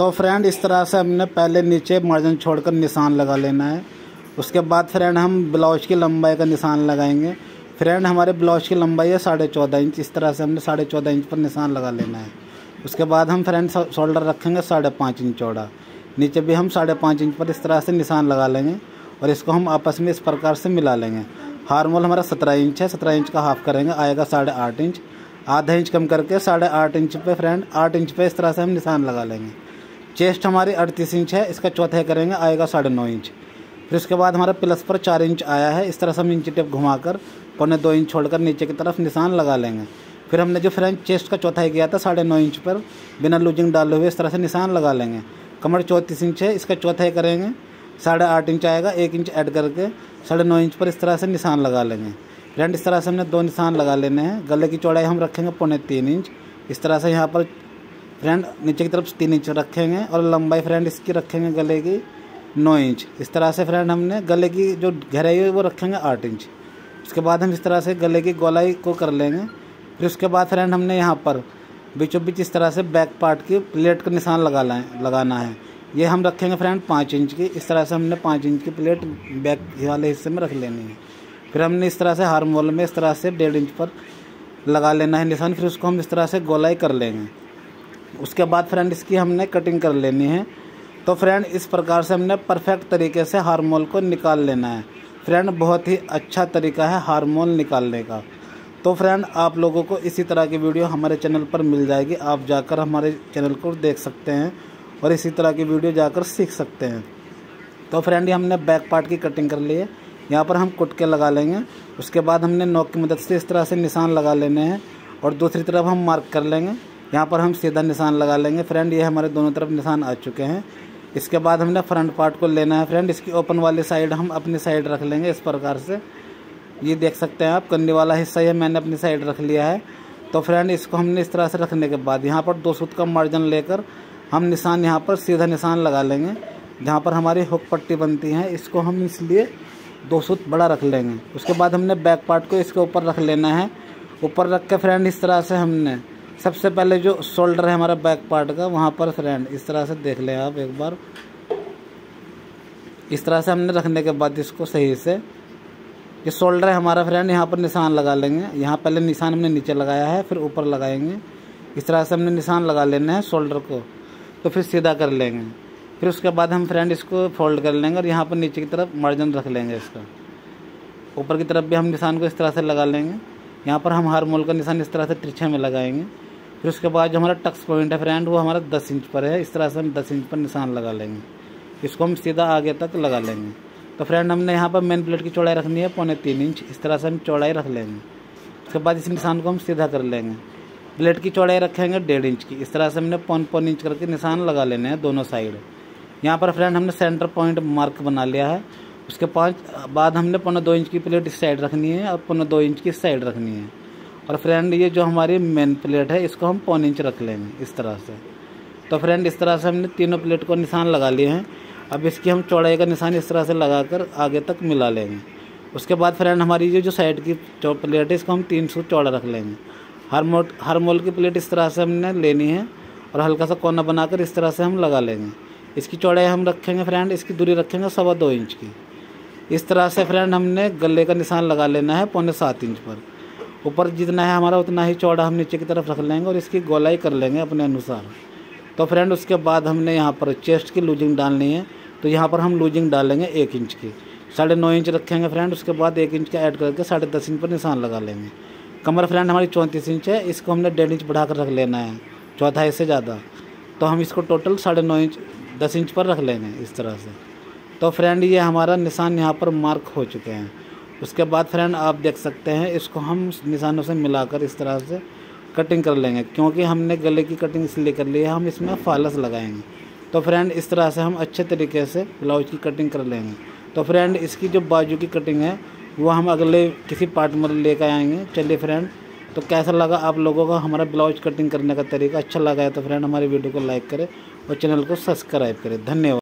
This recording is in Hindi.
तो फ्रेंड इस तरह से हमने पहले नीचे मार्जिन छोड़कर निशान लगा लेना है। उसके बाद फ्रेंड हम ब्लाउज की लंबाई का निशान लगाएंगे। फ्रेंड हमारे ब्लाउज की लंबाई है 14.5 इंच। इस तरह से हमने 14.5 इंच पर निशान लगा लेना है। उसके बाद हम फ्रेंड शोल्डर रखेंगे 5.5 इंच चौड़ा। नीचे भी हम 5.5 इंच पर इस तरह से निशान लगा लेंगे और इसको हम आपस में इस प्रकार से मिला लेंगे। हार्मोल हमारा 17 इंच है, 17 इंच का हाफ करेंगे, आएगा 8.5 इंच। आधा इंच कम करके 8.5 इंच पे फ्रेंड 8 इंच पे इस तरह से हम निशान लगा लेंगे। चेस्ट हमारी 38 इंच है, इसका चौथाई करेंगे, आएगा 9.5 इंच। फिर उसके बाद हमारा प्लस पर 4 इंच आया है। इस तरह से हम इंची टेप घुमाकर 1.25 इंच छोड़कर नीचे की तरफ निशान लगा लेंगे। फिर हमने जो फ्रेंड चेस्ट का चौथाई किया था 9.5 इंच पर बिना लूजिंग डाले हुए इस तरह से निशान लगा लेंगे। कमर 34 इंच है, इसका चौथाई करेंगे, 8.5 इंच आएगा, 1 इंच ऐड करके 9.5 इंच पर इस तरह से निशान लगा लेंगे। फ्रेंड इस तरह से हमने 2 निशान लगा लेने हैं। गले की चौड़ाई हम रखेंगे 3.25 इंच। इस तरह से यहाँ पर फ्रेंड नीचे की तरफ 3 इंच रखेंगे और लंबाई फ्रेंड इसकी रखेंगे गले की 9 इंच। इस तरह से फ्रेंड हमने गले की जो गहराई है वो रखेंगे 8 इंच। उसके बाद हम इस तरह से गले की गोलाई को कर लेंगे। फिर उसके बाद फ्रेंड हमने यहाँ पर बीचों बीच इस तरह से बैक पार्ट की प्लेट का निशान लगाना है। ये हम रखेंगे फ्रेंड 5 इंच की। इस तरह से हमने 5 इंच की प्लेट बैक वाले हिस्से में रख लेनी है। फिर हमने इस तरह से हार्मोल में इस तरह से 1.5 इंच पर लगा लेना है निशान। फिर उसको हम इस तरह से गोलाई कर लेंगे। उसके बाद फ्रेंड इसकी हमने कटिंग कर लेनी है। तो फ्रेंड इस प्रकार से हमने परफेक्ट तरीके से हार्मोल को निकाल लेना है। फ्रेंड बहुत ही अच्छा तरीका है हार्मोल निकालने का। तो फ्रेंड आप लोगों को इसी तरह की वीडियो हमारे चैनल पर मिल जाएगी। आप जाकर हमारे चैनल को देख सकते हैं और इसी तरह की वीडियो जाकर सीख सकते हैं। तो फ्रेंड ये हमने बैक पार्ट की कटिंग कर ली है। यहाँ पर हम कुट के लगा लेंगे। उसके बाद हमने नोक की मदद से इस तरह से निशान लगा लेने हैं और दूसरी तरफ हम मार्क कर लेंगे। यहाँ पर हम सीधा निशान लगा लेंगे। फ्रेंड ये हमारे दोनों तरफ निशान आ चुके हैं। इसके बाद हमने फ्रंट पार्ट को लेना है। फ्रेंड इसकी ओपन वाली साइड हम अपनी साइड रख लेंगे इस प्रकार से। ये देख सकते हैं आप, कन्नी वाला हिस्सा ये मैंने अपनी साइड रख लिया है। तो फ्रेंड इसको हमने इस तरह से रखने के बाद यहाँ पर 2 सूत का मार्जिन लेकर हम निशान यहाँ पर सीधा निशान लगा लेंगे। जहाँ पर हमारी हुक पट्टी बनती है इसको हम इसलिए 2 सूत बड़ा रख लेंगे। उसके बाद हमने बैक पार्ट को इसके ऊपर रख लेना है। ऊपर रख के फ्रेंड इस तरह से हमने सबसे पहले जो शोल्डर है हमारा बैक पार्ट का वहाँ पर फ्रेंड इस तरह से देख लें आप एक बार। इस तरह से हमने रखने के बाद इसको सही से ये शोल्डर है हमारा फ्रेंड यहाँ पर निशान लगा लेंगे। यहाँ पहले निशान हमने नीचे लगाया है, फिर ऊपर लगाएंगे। इस तरह से हमने निशान लगा लेना है शोल्डर को, तो फिर सीधा कर लेंगे। फिर उसके बाद हम फ्रेंड इसको फोल्ड कर लेंगे और यहाँ पर नीचे की तरफ मार्जिन रख लेंगे इसका। ऊपर की तरफ भी हम निशान को इस तरह से लगा लेंगे। यहाँ पर हम हार्मोल का निशान इस तरह से तिरछे में लगाएंगे। फिर उसके बाद जो हमारा टक्स पॉइंट है फ्रेंड वो हमारा 10 इंच पर है। इस तरह से हम 10 इंच पर निशान लगा लेंगे। इसको हम सीधा आगे तक लगा लेंगे। तो फ्रेंड हमने यहाँ पर मेन प्लेट की चौड़ाई रखनी है 3.25 इंच। इस तरह से हम चौड़ाई रख लेंगे। उसके बाद इस निशान को हम सीधा कर लेंगे। प्लेट की चौड़ाई रखेंगे 1.5 इंच की। इस तरह से हमने 0.5 इंच करके निशान लगा लेने हैं दोनों साइड। यहाँ पर फ्रेंड हमने सेंटर पॉइंट मार्क बना लिया है। उसके बाद हमने 0.25 इंच की प्लेट इस साइड रखनी है और 0.25 इंच की इस साइड रखनी है। और फ्रेंड ये जो हमारी मेन प्लेट है इसको हम 0.25 इंच रख लेंगे इस तरह से। तो फ्रेंड इस तरह से हमने तीनों प्लेट को निशान लगा लिए हैं। अब इसकी हम चौड़ाई का निशान इस तरह से लगाकर आगे तक मिला लेंगे। उसके बाद फ्रेंड हमारी ये जो साइड की प्लेट है इसको हम 3 सूत चौड़ा रख लेंगे। हार्मोल की प्लेट इस तरह से हमने लेनी है और हल्का सा कोना बनाकर इस तरह से हम लगा लेंगे। इसकी चौड़ाई हम रखेंगे फ्रेंड, इसकी दूरी रखेंगे 2.25 इंच की। इस तरह से फ्रेंड हमने गले का निशान लगा लेना है 7.25 इंच पर। ऊपर जितना है हमारा उतना ही चौड़ा हम नीचे की तरफ रख लेंगे और इसकी गोलाई कर लेंगे अपने अनुसार। तो फ्रेंड उसके बाद हमने यहाँ पर चेस्ट की लूजिंग डालनी है। तो यहाँ पर हम लूजिंग डालेंगे 1 इंच की। 9.5 इंच रखेंगे फ्रेंड। उसके बाद 1 इंच का ऐड करके 10.5 इंच पर निशान लगा लेंगे। कमर फ्रेंड हमारी 34 इंच है, इसको हमने 1.5 इंच बढ़ाकर रख लेना है, चौथाई से ज़्यादा। तो हम इसको टोटल 9.5 इंच 10 इंच पर रख लेंगे इस तरह से। तो फ्रेंड ये हमारा निशान यहाँ पर मार्क हो चुके हैं। उसके बाद फ्रेंड आप देख सकते हैं इसको हम निशानों से मिलाकर इस तरह से कटिंग कर लेंगे। क्योंकि हमने गले की कटिंग इसलिए कर ली है, हम इसमें फालस लगाएंगे। तो फ्रेंड इस तरह से हम अच्छे तरीके से ब्लाउज की कटिंग कर लेंगे। तो फ्रेंड इसकी जो बाजू की कटिंग है वो हम अगले किसी पार्ट में लेकर आएंगे। चलिए फ्रेंड, तो कैसा लगा आप लोगों को हमारा ब्लाउज कटिंग करने का तरीका? अच्छा लगा है तो फ्रेंड हमारी वीडियो को लाइक करें और चैनल को सब्सक्राइब करें। धन्यवाद।